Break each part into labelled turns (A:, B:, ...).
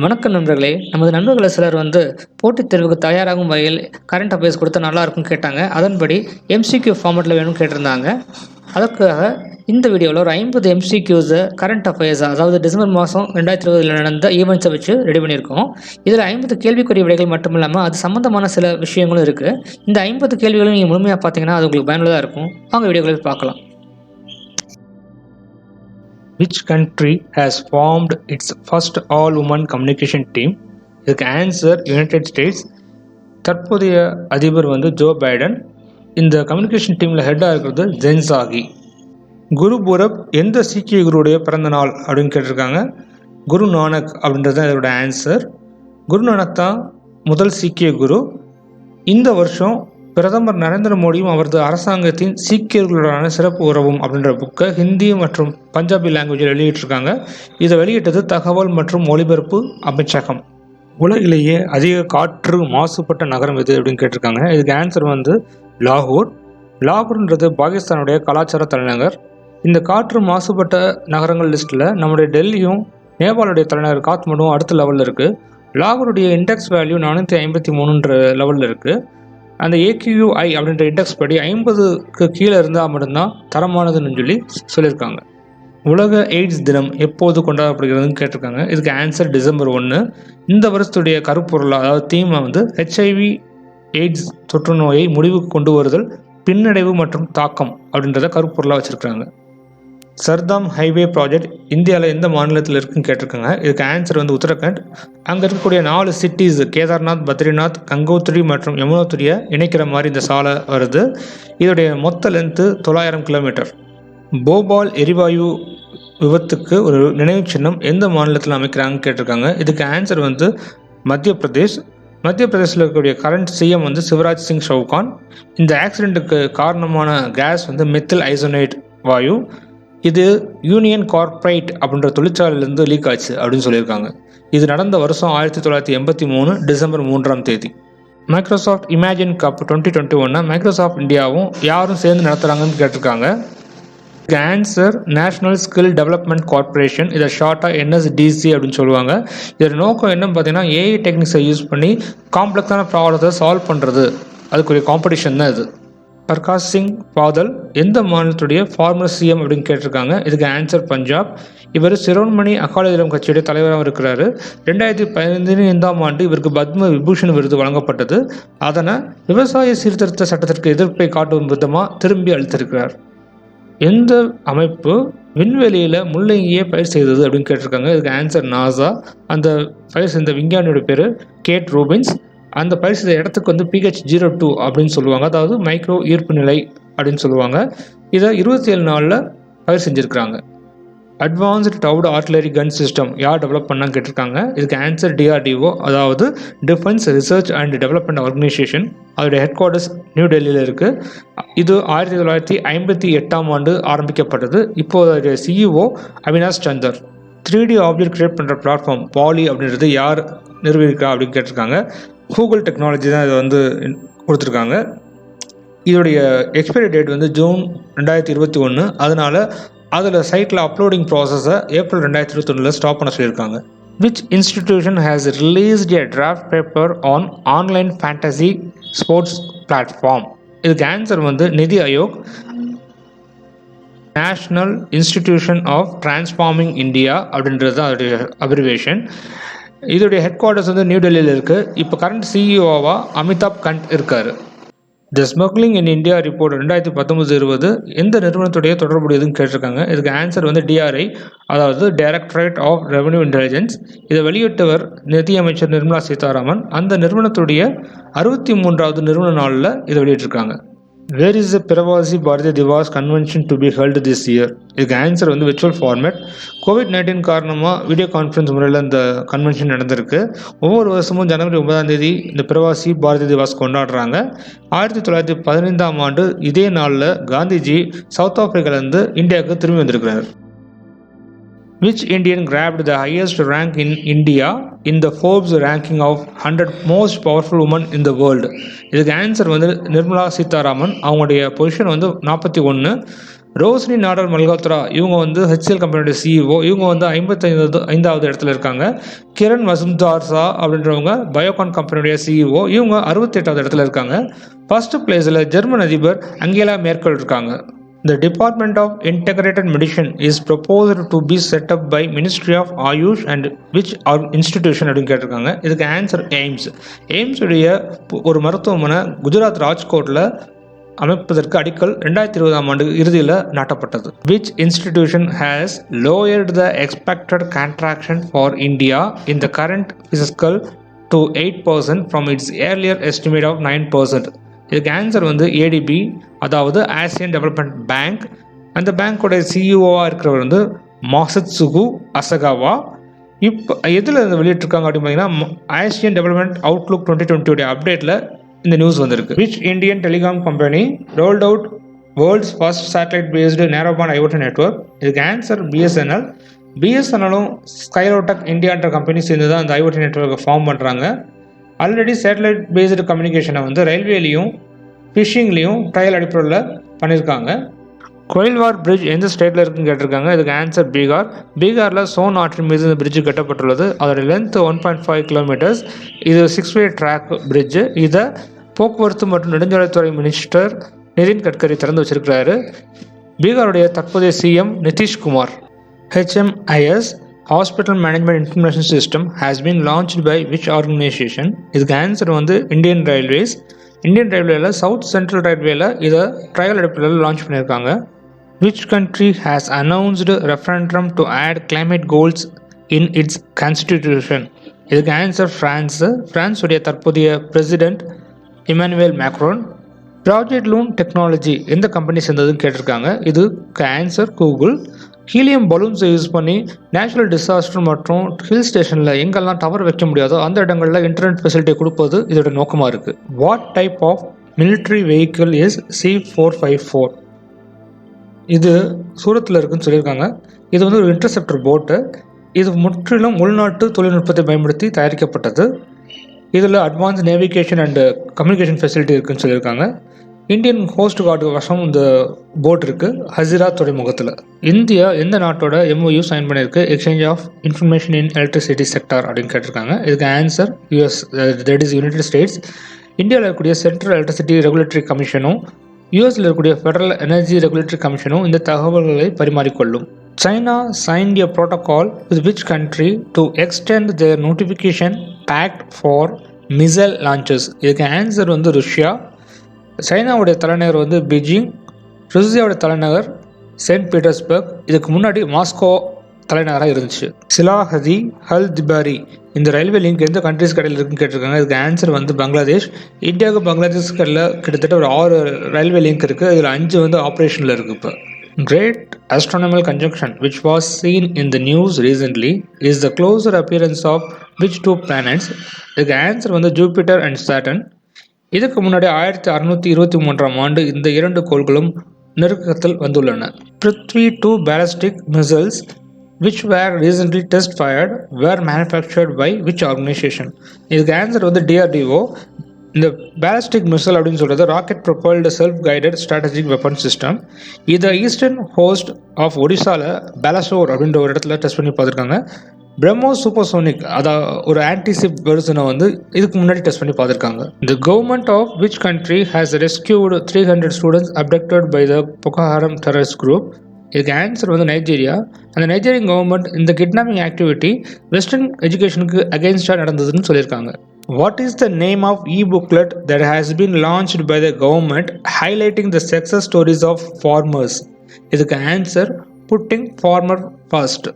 A: வணக்கம் நண்பர்களே! நமது நண்பர்கள் சிலர் போட்டித் தேர்வுக்கு தயாராகும் வகையில் கரண்ட் அஃபேர்ஸ் குடுத்தா நல்லா இருக்கும்னு கேட்டாங்க. அதன்படி எம்சிக்யூ ஃபார்மட்ல வேணும்னு கேட்டிருந்தாங்க. அதற்காக இந்த வீடியோல ஒரு 50 எம்சிக்யூஸ கரண்ட் அஃபேர்ஸ் அதாவது டிசம்பர் மாதம் 2020ல நடந்த ஈவெண்ட்ஸ வச்சு ரெடி பண்ணியிருக்கோம். இதில 50 கேள்விக்குறி விடைகள் மட்டும் இல்லாம, அது சம்மந்தமான சில விஷயங்களும் இருக்கு. இந்த 50 கேள்விகளும் நீங்க முழுமையா பார்த்தீங்கன்னா, அது உங்களுக்கு பயனுள்ளதா இருக்கும். வாங்க வீடியோக்குள்ள பார்க்கலாம். Which country has formed its first all-woman communication team? இதுக்கு ஆன்சர் யுனைடெட் ஸ்டேட்ஸ். தற்போதைய அதிபர் ஜோ பைடன். இந்த கம்யூனிகேஷன் டீமில் ஹெட்டாக இருக்கிறது ஜென்சாகி. குரு பூரப் எந்த சீக்கிய குருவுடைய பிறந்த நாள் அப்படின்னு கேட்டிருக்காங்க. குரு நானக் அப்படின்றது தான் இதோட ஆன்சர். குரு நானக் தான் முதல் சீக்கிய குரு. இந்த வருஷம் பிரதமர் நரேந்திர மோடியும் அவரது அரசாங்கத்தின் சீக்கியர்களுடனான சிறப்பு உறவும் அப்படின்ற புக்கை ஹிந்தி மற்றும் பஞ்சாபி லாங்குவேஜில் வெளியிட்டிருக்காங்க. இதை வெளியிட்டது தகவல் மற்றும் ஒலிபரப்பு அமைச்சகம். உலகிலேயே அதிக காற்று மாசுபட்ட நகரம் எது அப்படின்னு கேட்டிருக்காங்க. இதுக்கு ஆன்சர் லாகூர். லாகூர்ன்றது பாகிஸ்தானுடைய கலாச்சார தலைநகர். இந்த காற்று மாசுபட்ட நகரங்கள் லிஸ்ட்டில் நம்முடைய டெல்லியும் நேபாளுடைய தலைநகர் காத்மண்டும் அடுத்த லெவலில் இருக்குது. லாகூருடைய இண்டெக்ஸ் வேல்யூ 453 லெவலில் இருக்குது. அந்த AQI அப்படின்ற இண்டெக்ஸ் படி 50க்கு கீழே இருந்தால் மட்டும்தான் தரமானதுன்னு சொல்லியிருக்காங்க. உலக எய்ட்ஸ் தினம் எப்போது கொண்டாடப்படுகிறதுன்னு கேட்டிருக்காங்க. இதுக்கு ஆன்சர் டிசம்பர் 1. இந்த வருஷத்துடைய கருப்பொருளாக அதாவது தீமை HIV எய்ட்ஸ் தொற்று நோயை முடிவுக்கு கொண்டு வருதல், பின்னடைவு மற்றும் தாக்கம் அப்படின்றத கருப்பொருளாக வச்சுருக்காங்க. சர்தாம் ஹைவே ப்ராஜெக்ட் இந்தியாவில் எந்த மாநிலத்தில் இருக்குன்னு கேட்டிருக்காங்க. இதுக்கு ஆன்சர் உத்தரகாண்ட். அங்கே இருக்கக்கூடிய 4 சிட்டிஸ் கேதார்நாத், பத்ரிநாத், கங்கோத்ரி மற்றும் யமுனோத்ரியை இணைக்கிற மாதிரி இந்த சாலை வருது. இதோடைய மொத்த லென்த்து 900 கிலோமீட்டர். போபால் எரிவாயு விபத்துக்கு ஒரு நினைவு சின்னம் எந்த மாநிலத்தில் அமைக்கிறாங்கன்னு கேட்டிருக்காங்க. இதுக்கு ஆன்சர் மத்திய பிரதேஷ். மத்திய பிரதேசில் இருக்கக்கூடிய கரண்ட் சிஎம் சிவராஜ் சிங் சவுகான். இந்த ஆக்சிடெண்ட்டுக்கு காரணமான கேஸ் மெத்தில் ஐசோனேட் வாயு. இது யூனியன் கார்ப்பரேட் அப்படின்ற தொழிற்சாலையிலேருந்து லீக் ஆச்சு அப்படின்னு சொல்லியிருக்காங்க. இது நடந்த வருஷம் 1983 டிசம்பர் 3ஆம் தேதி. மைக்ரோசாஃப்ட் இமேஜின் கப் 2021 மைக்ரோசாஃப்ட் இந்தியாவும் யாரும் சேர்ந்து நடத்துகிறாங்கன்னு கேட்டிருக்காங்க. Answer national skill development corporation. இதை ஷார்ட்டாக NSDC அப்படின்னு சொல்லுவாங்க. இதோட நோக்கம் என்னன்னு பார்த்தீங்கன்னா, AI டெக்னிக்ஸை யூஸ் பண்ணி காம்ப்ளெக்ஸான ப்ராப்ளத்தை சால்வ் பண்ணுறது. அதுக்குரிய காம்படிஷன் தான் இது. பிரகாஷ் சிங் பாதல் எந்த மாநிலத்துடைய ஃபார்மர் சிஎம் அப்படின்னு கேட்டிருக்காங்க. இதுக்கு ஆன்சர் பஞ்சாப். இவர் சிரோன்மணி அகாலிதளம் கட்சியுடைய தலைவராக இருக்கிறாரு. 2015ஆம் ஆண்டு இவருக்கு பத்ம விபூஷன் விருது வழங்கப்பட்டது. அதனை விவசாய சீர்திருத்த சட்டத்திற்கு எதிர்ப்பை காட்டும் விதமாக திரும்பி அளித்திருக்கிறார். எந்த அமைப்பு விண்வெளியில் முள்ளங்கியே பயிர் செய்தது அப்படின்னு கேட்டிருக்காங்க. இதுக்கு ஆன்சர் நாசா. அந்த பயிர் செய்த விஞ்ஞானியோட பேர் கேட் ரூபின்ஸ். அந்த பயிர் செய்த இடத்துக்கு PH02 அப்படின்னு சொல்லுவாங்க. அதாவது மைக்ரோ ஈர்ப்பு நிலை அப்படின்னு சொல்லுவாங்க. இதை 27 நாளில் பயிர் செஞ்சுருக்கிறாங்க. Advanced towed artillery gun system யார் டெவலப் பண்ணான்னு கேட்டிருக்காங்க. இதுக்கு ஆன்சர் DRDO, அதாவது defence research and development organisation. அதோடைய ஹெட் குவார்ட்டர்ஸ் நியூ டெல்லியில் இருக்குது. இது 1958ஆம் ஆண்டு ஆரம்பிக்கப்பட்டது. இப்போது அதோடைய CEO Avinash Chander. 3D object create பண்ணுற பிளாட்ஃபார்ம் பாலி அப்படின்றது யார் நிறுவியிருக்கா அப்படின்னு கேட்டிருக்காங்க. கூகுள் டெக்னாலஜி தான் இதை கொடுத்துருக்காங்க. இதோடைய எக்ஸ்பைரி டேட் ஜூன் 2021. அதனால் அதில் சைட்டில் அப்லோடிங் ப்ராசஸை ஏப்ரல் 2021 ஸ்டாப் பண்ண சொல்லியிருக்காங்க. Which institution has released a draft paper on online fantasy sports platform? இதுக்கு answer NITI Aayog. National institution of transforming India அப்படின்றது தான் அதோடைய அப்ரிவேஷன். இதோடைய ஹெட் குவார்ட்டர்ஸ் நியூ டெல்லியில் இருக்குது. இப்போ கரண்ட் CEOவாக அமிதாப் கண்ட் இருக்கார். த ஸ்மக்லிங் இன் இந்தியா ரிப்போர்ட் 2019-20 எந்த நிறுவனத்துடைய தொடர்புடையதுன்னு கேட்டிருக்காங்க. இதுக்கு ஆன்சர் DRI, அதாவது டைரக்டரேட் ஆஃப் ரெவன்யூ இன்டெலிஜென்ஸ். இதை வெளியிட்டவர் நிதியமைச்சர் நிர்மலா சீதாராமன். அந்த நிறுவனத்துடைய 63வது நிறுவன நாளில் இதை வெளியிட்டிருக்காங்க. Where is the Pravasi Bharatiya Divas convention to be held this year? இதுக்கு ஆன்சர் விர்ச்சுவல் ஃபார்மேட். COVID-19 காரணமாக வீடியோ கான்ஃபரன்ஸ் முறையில் இந்த கன்வென்ஷன் நடந்திருக்கு. ஒவ்வொரு வருஷமும் ஜனவரி 9ஆம் தேதி இந்த பிரவாசி பாரதிய திவாஸ் கொண்டாடுறாங்க. 1915ஆம் ஆண்டு இதே நாளில் காந்திஜி சவுத் ஆப்பிரிக்காலேருந்து இந்தியாவுக்கு திரும்பி வந்திருக்கிறார். Which Indian grabbed the highest rank in India in the Forbes ranking of 100 most powerful women in the world? இதுக்கு ஆன்சர் நிர்மலா சீதாராமன். அவங்களுடைய பொசிஷன் 41. ரோஷினி நாடர் மல்கோத்ரா இவங்க வந்து ஹெச்எல் கம்பெனியோட சிஇஓ. இவங்க வந்து 55வது இடத்துல இருக்காங்க. கிரண் மசும்தார்சா அப்படின்றவங்க பயோகான் கம்பெனியுடைய சிஇஓ. இவங்க 68வது இடத்துல இருக்காங்க. ஃபர்ஸ்ட் பிளேஸில் ஜெர்மன் அதிபர் அங்கேலா மேர்க்கல் இருக்காங்க. The Department of Integrated Medicine is proposed to be set up by Ministry of Ayush and which institution அப்படின்னு கேட்டிருக்காங்க. இதுக்கு ஆன்சர் எய்ம்ஸ். எய்ம்ஸ் உடைய ஒரு மருத்துவமனை குஜராத் ராஜ்கோட்டில் அமைப்பதற்கு அடிக்கல் 2020ஆம் ஆண்டு இறுதியில் நாட்டப்பட்டது. Which institution has lowered the expected contraction for India in the current fiscal to 8% from its earlier estimate of 9%? இதுக்கு ஆன்சர் வந்து ஏடிபி, அதாவது ஆசியன் டெவலப்மெண்ட் பேங்க். அந்த பேங்க்கோடைய சிஇஓவாக இருக்கிறவர் வந்து மாசத்சுகு அசகாவா. இப்போ எதில் வெளியிட்டிருக்காங்க அப்படின்னு பார்த்தீங்கன்னா ஆசியன் டெவலப்மெண்ட் அவுட்லுக் 2020 அப்டேட்டில் இந்த நியூஸ் வந்திருக்கு. Which Indian telecom company rolled out world's first satellite based narrowband IoT network? இதுக்கு ஆன்சர் பிஎஸ்என்எல். பிஎஸ்என்எலும் ஸ்கைரோடெக் இந்தியான்ற கம்பெனி சேர்ந்து தான் அந்த ஐஓடி நெட்வொர்க்கை ஃபார்ம் பண்ணுறாங்க. ஆல்ரெடி சேட்டலைட் பேஸ்டு கம்யூனிகேஷனை வந்து ரயில்வேலையும் ஃபிஷிங்லேயும் ட்ரையல் அடிப்படையில் பண்ணியிருக்காங்க. கோயில்வார் பிரிட்ஜ் எந்த ஸ்டேட்டில் இருக்குன்னு கேட்டிருக்காங்க. இதுக்கு ஆன்சர் பீகார். பீகாரில் சோன் ஆற்றின் மீது இந்த பிரிட்ஜ் கட்டப்பட்டுள்ளது. அதோட லென்த் 1.5 கிலோமீட்டர்ஸ். இது 6-வே ட்ராக் பிரிட்ஜு. இதை போக்குவரத்து மற்றும் நெடுஞ்சாலைத்துறை மினிஸ்டர் நிதின் கட்கரி திறந்து வச்சிருக்கிறாரு. பீகாருடைய தற்போதைய CM Nitish Kumar. HMIS Hospital Management Information System has been launched by which organization? இதுக்கு ஆன்சர் வந்து இந்தியன் ரயில்வேஸ். இந்தியன் ரயில்வேல சவுத் சென்ட்ரல் ரயில்வேல இதை ட்ரையல் அடிப்படையில் லான்ச் பண்ணியிருக்காங்க. Which country has announced referendum to add climate goals in its constitution? இதுக்கு answer France. France உடைய தற்போதைய president Emmanuel Macron. Project லூன் technology எந்த கம்பெனி சேர்ந்ததுன்னு கேட்டிருக்காங்க. இதுக்கு ஆன்சர் கூகுள். ஹீலியம் பலூன்ஸை யூஸ் பண்ணி நேச்சுரல் டிசாஸ்டர் மற்றும் ஹில் ஸ்டேஷனில் எங்கெல்லாம் டவர் வைக்க முடியாதோ அந்த இடங்களில் இன்டர்நெட் ஃபெசிலிட்டி கொடுப்பது இதோட நோக்கமாக இருக்குது. What type of military vehicle is C-454? இது சூரத்தில் இருக்குன்னு சொல்லியிருக்காங்க. இது வந்து ஒரு இன்டர்செப்டர் போட்டு. இது முற்றிலும் உள்நாட்டு தொழில்நுட்பத்தை பயன்படுத்தி தயாரிக்கப்பட்டது. இதில் advance navigation and communication facility இருக்குன்னு சொல்லியிருக்காங்க. இந்தியன் கோஸ்ட் கார்டு வசம் இந்த போட் இருக்குது ஹசிரா துறைமுகத்தில். இந்தியா எந்த நாட்டோட MOU சைன் பண்ணியிருக்கு exchange of information in electricity sector அப்படின்னு கேட்டிருக்காங்க. இதுக்கு answer US, that is United States. இந்தியாவில் இருக்கக்கூடிய சென்ட்ரல் எலக்ட்ரிசிட்டி ரெகுலேட்டரி கமிஷனும் யூஎஸில் இருக்கக்கூடிய ஃபெடரல் எனர்ஜி ரெகுலேட்டரி கமிஷனும் இந்த தகவல்களை பரிமாறிக்கொள்ளும். China signed a protocol with which country to extend their notification pact for missile launches? இதுக்கு ஆன்சர் வந்து ருஷ்யா. சைனாவுடைய தலைநகர் வந்து பீஜிங். ருசியாவுடைய தலைநகர் செயின்ட் பீட்டர்ஸ்பர்க். இதுக்கு முன்னாடி மாஸ்கோ தலைநகராக இருந்துச்சு. சிலாஹதி ஹல்திபாரி இந்த ரயில்வே லிங்க் எந்த கண்ட்ரிஸ் கடையில் இருக்குன்னு கேட்டிருக்காங்க. இதுக்கு ஆன்சர் வந்து பங்களாதேஷ். இந்தியாவுக்கு பங்களாதேஷ் கடையில் கிட்டத்தட்ட ஒரு 6 ரயில்வே லிங்க் இருக்குது. இதில் 5 வந்து ஆப்ரேஷனில் இருக்குது. இப்போ Great astronomical conjunction which was seen in the news recently is the closer appearance of which two planets? இதுக்கு ஆன்சர் வந்து ஜூபிட்டர் அண்ட் சாட்டர்ன். இதுக்கு முன்னாடி 1623ஆம் ஆண்டு இந்த 2 கோள்களும் நெருக்கத்தில் வந்துள்ளன. Prithvi 2 ballistic missiles which were recently test fired were manufactured by which organization? இதுக்கு answer வந்து DRDO. இந்த பேலஸ்டிக் மிசைல் அப்படின்னு சொல்கிறது rocket propelled self guided strategic weapon system. இதை ஈஸ்டர்ன் ஹோஸ்ட் ஆஃப் ஒடிசாவில் பேலசோர் அப்படின்ற ஒரு இடத்துல டெஸ்ட் பண்ணி பார்த்துருக்காங்க. பிரம்மோஸ் சூப்பர்சோனிக் அதாவது ஒரு ஆன்டிசிப் வெர்ஷனை வந்து இதுக்கு முன்னாடி டெஸ்ட் பண்ணி பார்த்துருக்காங்க. The government of which country has rescued 300 students abducted by the Boko Haram terrorist group? இதுக்கு ஆன்சர் வந்து நைஜீரியா. அந்த நைஜீரியன் கவர்மெண்ட் இந்த கிட்னாப்பிங் ஆக்டிவிட்டி வெஸ்டர்ன் எஜுகேஷனுக்கு அகெயின்ஸ்டாக நடந்ததுன்னு சொல்லியிருக்காங்க. What is the name of e-booklet that has been launched by the government highlighting the success stories of farmers? இதுக்கு answer pudding farmer first.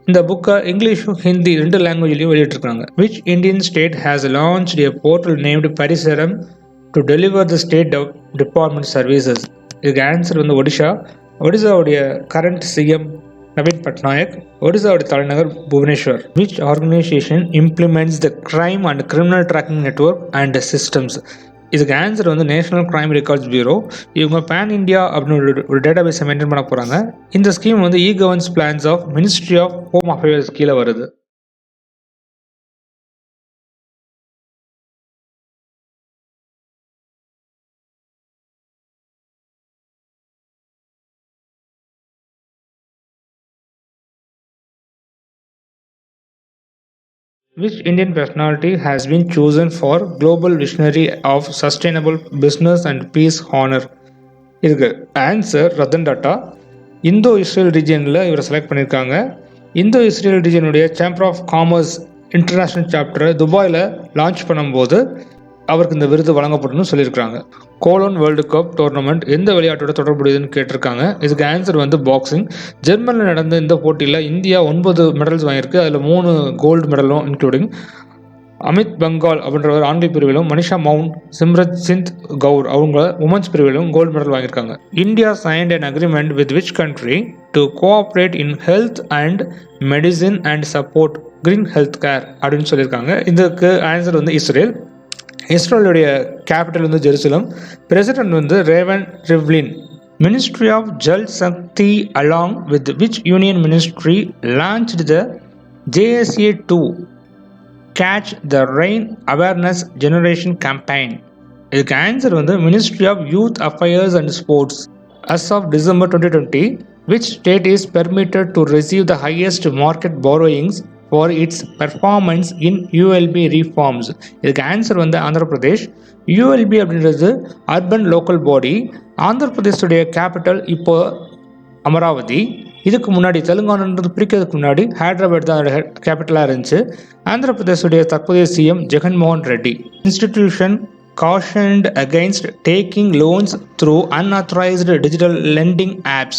A: இந்த புக்கை இங்கிலீஷும் ஹிந்தி 2 லாங்குவேஜ்லையும் வெளியிட்டிருக்காங்க. Which Indian state has launched a portal named Parisaram to deliver the state department services? இதுக்கு answer வந்து ஒடிஷா. ஒடிசாவுடைய current CM Naveen Patnaik. ஒடிசாவுடைய தலைநகர் Bhubaneswar. Which organisation implements the crime and criminal tracking network and systems? இதுக்கு ஆன்சர் வந்து நேஷனல் கிரைம் ரெக்கார்ட்ஸ் பியூரோ. இவங்க pan India அப்படின்னு ஒரு டேட்டாபேஸை மெயின்டைன் பண்ண போகிறாங்க. இந்த ஸ்கீம் வந்து e-governance plans of ministry of home affairs கீழே வருது. Which Indian personality has been chosen for Global Visionary of Sustainable Business and Peace Honor? இதுக்கு answer Ratan Tata. Indo Israel ரீஜியனில் இவரை செலக்ட் பண்ணியிருக்காங்க. இந்தோ இஸ்ரேல் ரீஜியனுடைய சேம்பர் ஆஃப் காமர்ஸ் இன்டர்நேஷ்னல் சாப்டரை துபாயில் launch பண்ணும்போது அவருக்கு இந்த விருது வழங்கப்படணும்னு சொல்லியிருக்காங்க. கோலோன் வேர்ல்டு கப் டோர்னமெண்ட் எந்த விளையாட்டோட தொடர்புடையதுன்னு கேட்டிருக்காங்க. இதுக்கு ஆன்சர் வந்து பாக்ஸிங். ஜெர்மனியில் நடந்த இந்த போட்டியில் இந்தியா 9 மெடல்ஸ் வாங்கியிருக்கு. அதில் 3 கோல்டு மெடலும் இன்க்ளூடிங் அமித் பங்கால் அப்படின்றவர் ஆண்கள் பிரிவிலும், மனிஷா மவுண்ட், சிம்ரத் சிந்த் கவுர் அவங்க உமன்ஸ் பிரிவிலும் கோல்டு மெடல் வாங்கியிருக்காங்க. India signed an agreement with which country to cooperate in health and medicine and support green health care அப்படின்னு சொல்லியிருக்காங்க. இதுக்கு ஆன்சர் வந்து இஸ்ரேல். இஸ்ரேலுடைய கேபிட்டல் வந்து ஜெருசலம். பிரசிடென்ட் வந்து Reuven Rivlin. Ministry of Jal Shakti along with which union ministry launched the JSA2 catch the rain awareness generation campaign. இதுக்கு answer வந்து ministry of youth affairs and sports. As of December 2020, which state is permitted to receive the highest market borrowings for its performance in ULB reforms? இதுக்கு answer வந்து Andhra Pradesh. ULB அப்படின்றது urban local body. Andhra பிரதேஷுடைய capital இப்போ அமராவதி. இதுக்கு முன்னாடி தெலுங்கானான்றது பிரிக்கிறதுக்கு முன்னாடி ஹைதராபாத் தான் அதோட கேபிட்டலாக இருந்துச்சு. ஆந்திர பிரதேஷுடைய தற்போதைய CM Jaganmohan Reddy. Institution cautioned against taking loans through unauthorized digital lending apps.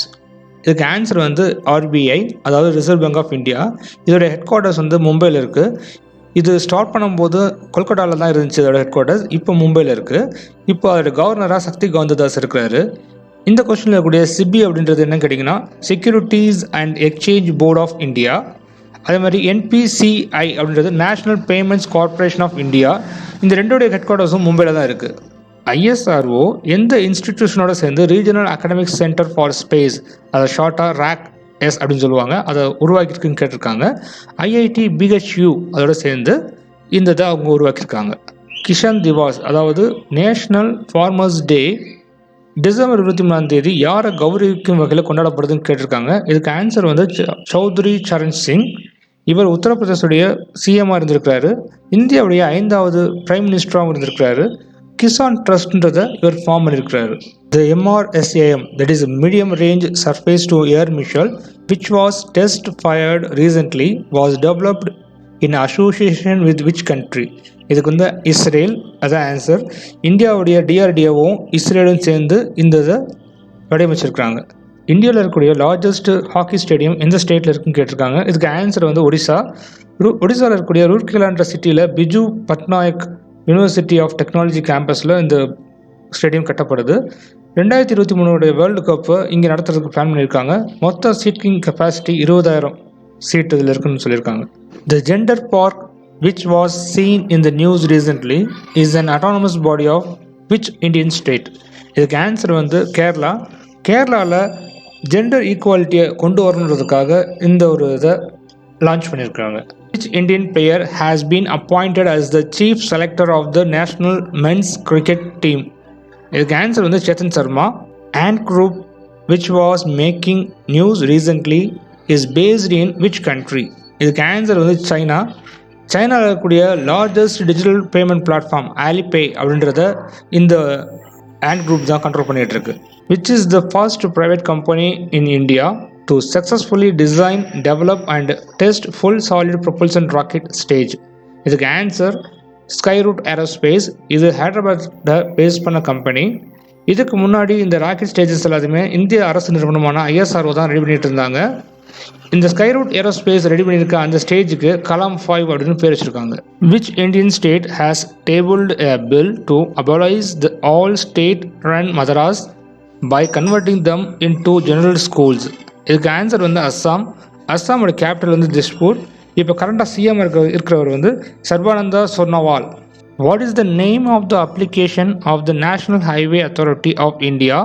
A: இதுக்கு ஆன்சர் வந்து RBI, அதாவது ரிசர்வ் பேங்க் ஆஃப் இந்தியா. இதோட ஹெட் குவார்ட்டர்ஸ் வந்து மும்பையில் இருக்குது. இது ஸ்டார்ட் பண்ணும்போது கொல்கட்டாவில் தான் இருந்துச்சு இதோட ஹெட் குவார்ட்டர்ஸ். இப்போ மும்பையில் இருக்குது. இப்போ அதோட கவர்னராக சக்தி காந்ததாஸ் இருக்கிறாரு. இந்த கொஸ்டினில் இருக்கக்கூடிய சிபி அப்படின்றது என்னன்னு கேட்டிங்கன்னா securities and exchange board of India. அதே மாதிரி NPCI அப்படின்றது national payments corporation of India. இந்த ரெண்டோடைய ஹெட் குவார்ட்டர்ஸும் மும்பையில் தான் இருக்குது. ISRO எந்த இன்ஸ்டிடியூஷனோட சேர்ந்து regional academic centre for space, அதை ஷார்ட்டாக RACS அப்படின்னு சொல்லுவாங்க, அதை உருவாக்கியிருக்குன்னு கேட்டிருக்காங்க. IIT BHU அதோட சேர்ந்து இந்த இதை அவங்க உருவாக்கியிருக்காங்க. கிஷான் திவாஸ் அதாவது நேஷ்னல் ஃபார்மர்ஸ் டே டிசம்பர் 23 யாரை கௌரவிக்கும் வகையில் கொண்டாடப்படுதுன்னு கேட்டிருக்காங்க. இதுக்கு ஆன்சர் வந்து சௌத்ரி சரண் சிங். இவர் உத்தரப்பிரதேசுடைய சிஎம்மாக இருந்திருக்கிறாரு. இந்தியாவுடைய 5வது பிரைம் மினிஸ்டராகவும் இருந்திருக்கிறாரு. கிசான் ட்ரஸ்ட்ன்றதை இவர் ஃபார்ம் பண்ணியிருக்கிறாரு. The MRSAM, that is Medium Range Surface to Air Missile, which was test fired recently, was developed in association with which country? இதுக்கு வந்து இஸ்ரேல் அதான் ஆன்சர். இந்தியாவுடைய DRDOவும் இஸ்ரேலும் சேர்ந்து இந்த இதை வடிவமைச்சிருக்கிறாங்க. இந்தியாவில் இருக்கக்கூடிய லார்ஜஸ்ட் ஹாக்கி ஸ்டேடியம் எந்த ஸ்டேட்டில் இருக்குன்னு கேட்டிருக்காங்க. இதுக்கு ஆன்சர் வந்து ஒடிசா. ஒடிசாவில் இருக்கக்கூடிய ரூர்கேலான்ற சிட்டியில் Biju Patnaik university of technology கேம்பஸில் இந்த ஸ்டேடியம் கட்டப்படுது. 2023 வேர்ல்டு கப்பை இங்கே நடத்துறதுக்கு பிளான் பண்ணியிருக்காங்க. மொத்த சீட்டிங் கெப்பாசிட்டி 20,000 சீட் இதில் இருக்குன்னு சொல்லியிருக்காங்க. The gender park which was seen in the news recently is an autonomous body of which Indian state? இதுக்கு ஆன்சர் வந்து கேரளா. கேரளாவில் ஜெண்டர் ஈக்குவாலிட்டியை கொண்டு வரணுன்றதுக்காக இந்த ஒரு இதை லான்ச் பண்ணியிருக்காங்க. Which Indian player has been appointed as the chief selector of the national men's cricket team? இதுக்கு answer வந்து Chetan Sharma. Ant Group, which was making news recently, is based in which country? இதுக்கு answer வந்து China. சைனாவில் இருக்கக்கூடிய largest digital payment platform ஆலிபே அப்படின்றத இந்த and group தான் control பண்ணிகிட்டு இருக்கு. Which is the first private company in India to successfully design, develop and test full solid propulsion rocket stage? இதுக்கு ஆன்சர் ஸ்கைரூட் ஏரோஸ்பேஸ். இது ஹைதராபாத்தை பேஸ் பண்ண கம்பெனி. இதுக்கு முன்னாடி இந்த ராக்கெட் ஸ்டேஜஸ் எல்லாத்தையுமே இந்திய அரசு நிறுவனமான ISRO தான் ரெடி பண்ணிட்டு இருந்தாங்க. இந்த ஸ்கைரூட் ஏரோஸ்பேஸ் ரெடி பண்ணியிருக்க அந்த ஸ்டேஜுக்கு கலாம் 5 அப்படின்னு பேர் வச்சுருக்காங்க. Which Indian state has tabled a bill to abolish the all state run madrasa by converting them into general schools? இதுக்கு ஆன்சர் வந்து அஸ்ஸாம். அஸ்ஸாமோட கேபிட்டல் வந்து திஸ்பூர். இப்போ கரண்டாக சிஎம் இருக்கிறவர் வந்து Sarbananda Sonowal. What is the name of the application of the national highway authority of India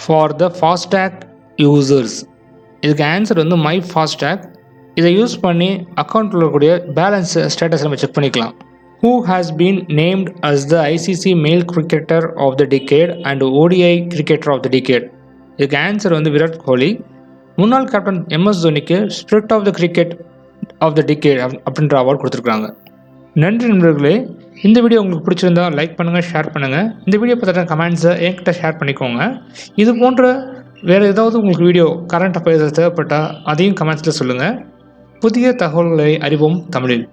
A: for the FASTag users? இதுக்கு answer வந்து my FASTag. இதை use பண்ணி அக்கௌண்ட்டில் இருக்கக்கூடிய பேலன்ஸ் ஸ்டேட்டஸ் நம்ம செக் பண்ணிக்கலாம். Who has been named as the ICC Male Cricketer of the Decade and ODI Cricketer of the Decade? இதுக்கு answer வந்து விராட் கோலி. முன்னாள் கேப்டன் MS தோனிக்கு spirit of the cricket of the decade அப்படின்ற award கொடுத்துருக்காங்க. நன்றி நண்பர்களே. இந்த வீடியோ உங்களுக்கு பிடிச்சிருந்தா லைக் பண்ணுங்கள், ஷேர் பண்ணுங்கள். இந்த வீடியோ பற்றின கமெண்ட்ஸை என்கிட்ட ஷேர் பண்ணிக்கோங்க. இது போன்ற வேறு ஏதாவது உங்களுக்கு வீடியோ கரண்ட் அஃபேர்ஸ் தேவைப்பட்டால் அதையும் கமெண்ட்ஸில் சொல்லுங்கள். புதிய தகவல்களை அறிவோம் தமிழில்.